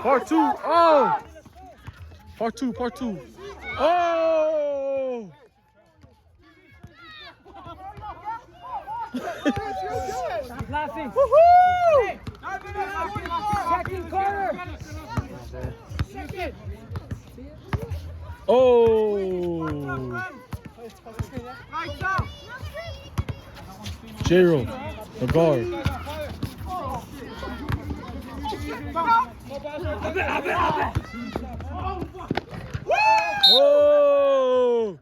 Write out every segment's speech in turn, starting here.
Part two. Oh. Part two. Part two. Oh. Stop laughing. Woohoo! Second quarter. Second. Oh. J-Ro, the guard. Whoa!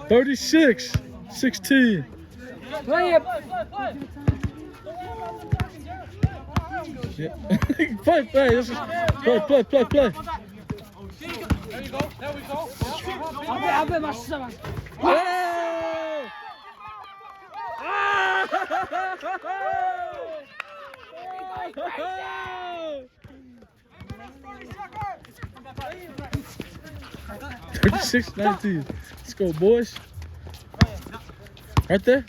36, 16. Play it. Yeah. Play. This is play. There you go. There we go. Abi başla bak. Oh! Ah! 36-19. Let's go, boys. Right there.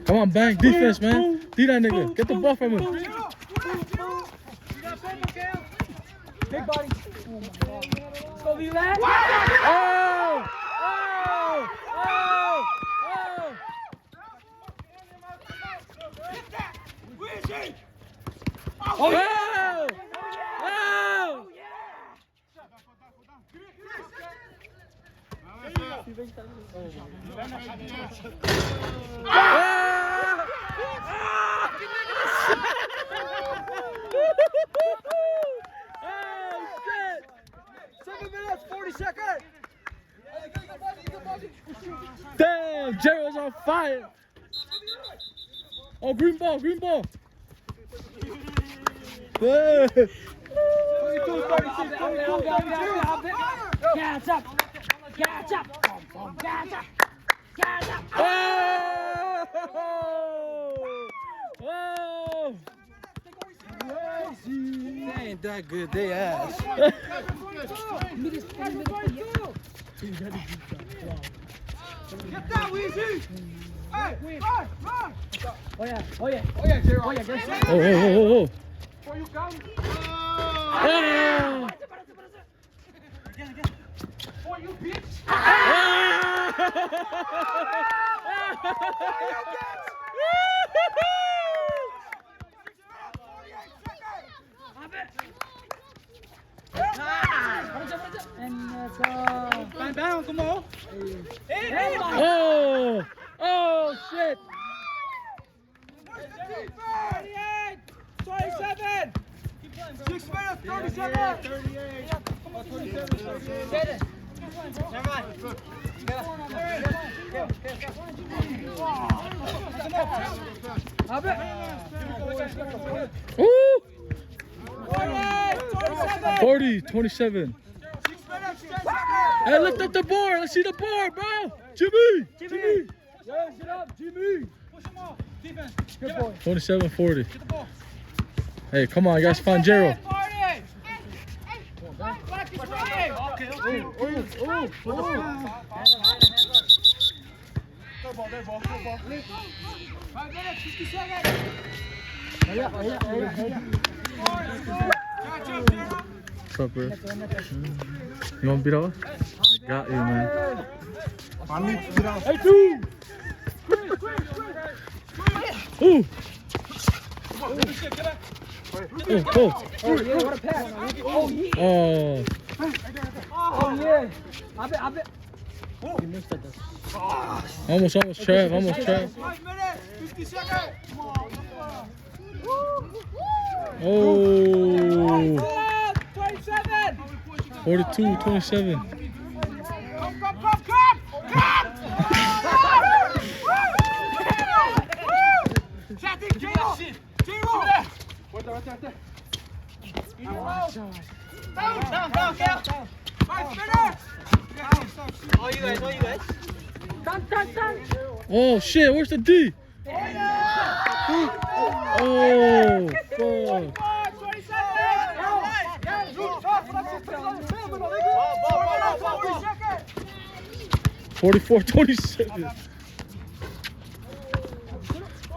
Come on, bang. Defense, man. D that nigga. Get the ball from him. Big body. Let's go, V-Lat. Oh! Oh! Oh! Oh, shit! 7 minutes, 40 seconds. Damn, J-Ro's on fire. Oh, green ball. Yeah. 22, 36, 22, Catch up. Oh! Oh! They ain't that good, they ass. Get that, Weezy! Hey, run! Oh yeah, J-Ro. oh yeah, get set. Oh! Before you come. Oh! Before you bitch. And let's go. Down, come on. Oh! Oh, shit! 38, 27. 6 minutes, 37. 38. Come on, 27. Get it. Ooh! 48, 40, 27. 27. 6 minutes, 10 seconds. Hey, lift up the board. Let's see the board, bro. Jimmy. Yes, get up, Jimmy. Push him off. Defense. Good boy. 27-40. Get the ball. Hey, come on, you guys find J-Ro. Black is running. Okay. Go ball. 5 minutes, 50 seconds. Yeah. Catch up, J-Ro. What's up, bro? You want to beat up? I got you, man. Hey, two. Ooh! Get back. Oh! Oh yeah, what a pass. Oh yeah. Oh! Oh yeah. I bet. You missed it. Almost Trav. 5 minutes, 50 seconds. Oh! 27. 42-27. Come. Setting, J-Ro. Right there. Down. 5 minutes. All you guys. Done. Oh shit! Where's the D? Oh! Fuck! 44-27.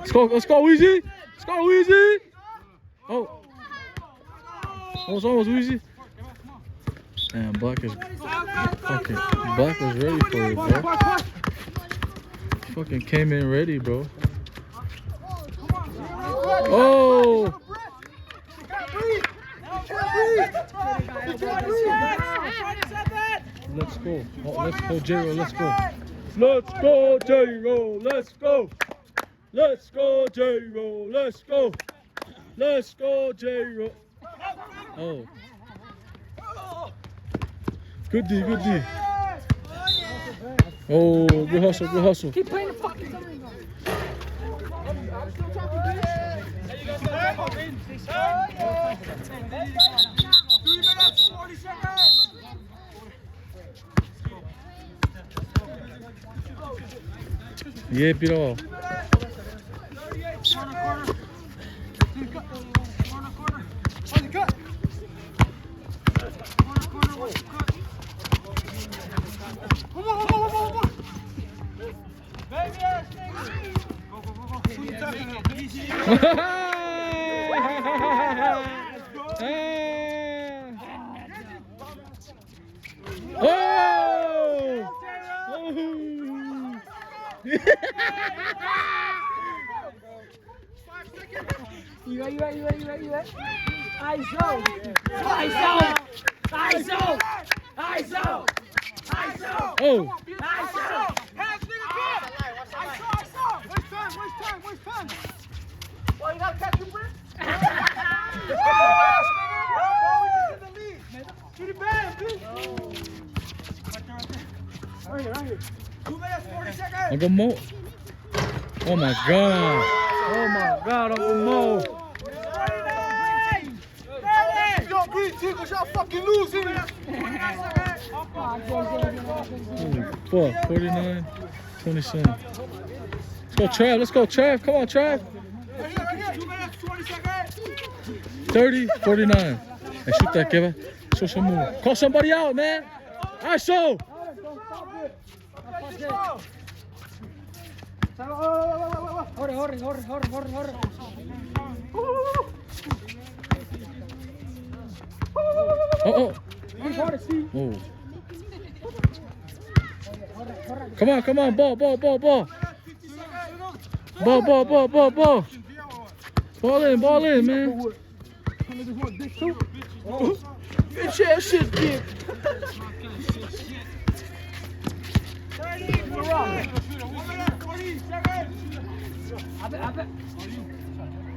Let's go, Weezy. Let's go, Weezy. Oh. It's almost Weezy. Damn, Black is fucking. Black was ready for it, bro. He fucking came in ready, bro. Oh. Let's go. Oh, let's go, J-Ro. Let's go. Let's go, J-Ro. Let's go. Let's go, J-Ro. Let's go. Let's go, J-Ro. Oh. Good D, good D. Oh, good hustle, good hustle. Keep playing the fucking. Yeah, beat all. You ready? ISO! Oh! Waste time! Well, you gotta catch your breath. Shoot it back, dude. Right here. 2 minutes, 40 seconds. Uncle Mo. Oh my God. Oh my God, Uncle Mo. 49! Don't breathe, T, because y'all fucking losing. Holy fuck, 49, 27. Let's go, Trav. Let's go, Trav. Come on, Trav. 2 minutes, 20 seconds. 30, 49. Hey, shoot that, Kevin. Show some move. Call somebody out, man. ISO. Hurry. Oh. Come on. Ball. Ball in, man. Bitch ass shit, kid.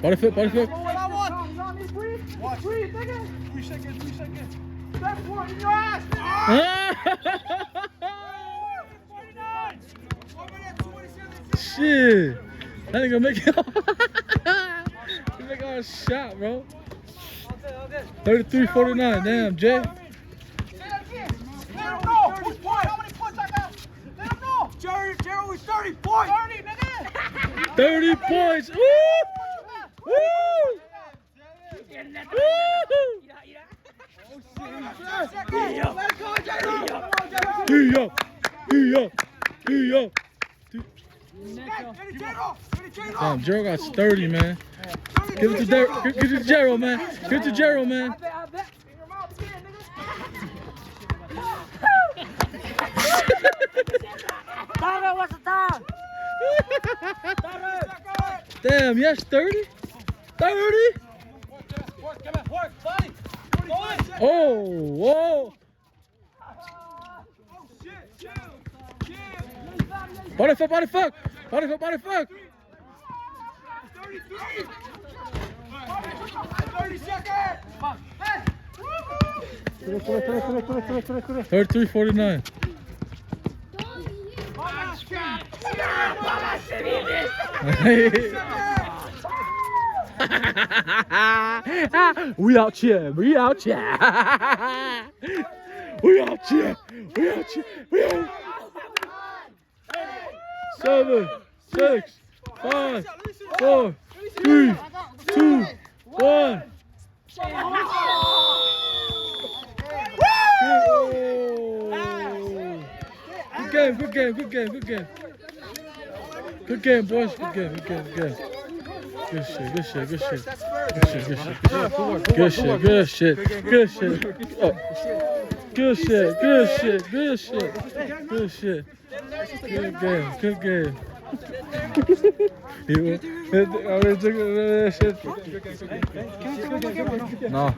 Body flip. Watch. 3 seconds. That's one in your ass. 49. 1 minute, 27 seconds. Shit. That nigga make it. He make all a shot, bro. 33, 49. Damn, Jay. Say that again. Let him know. Who's point? How many points I got? Let him know. Jerry was 30 points. 30, nigga. 30 points. Woo! Woo! He up. Damn, Jero got 30, man. Give it to Jero, man. Give it to Jero, man. What's the time? Damn, yes, 30? 30? Work, buddy. Oh, whoa. Body fuck. 30 seconds. 33, 49. We out here. 7, 6, 5, 4, 3, 2, 1. Good game, boys. Good game. Good shit, good shit, good shit. That's first. Good shit, good shit, good shit. Good shit, good shit, good shit. Oh. Good shit, good shit, good shit. Good shit. Good game, good game. No.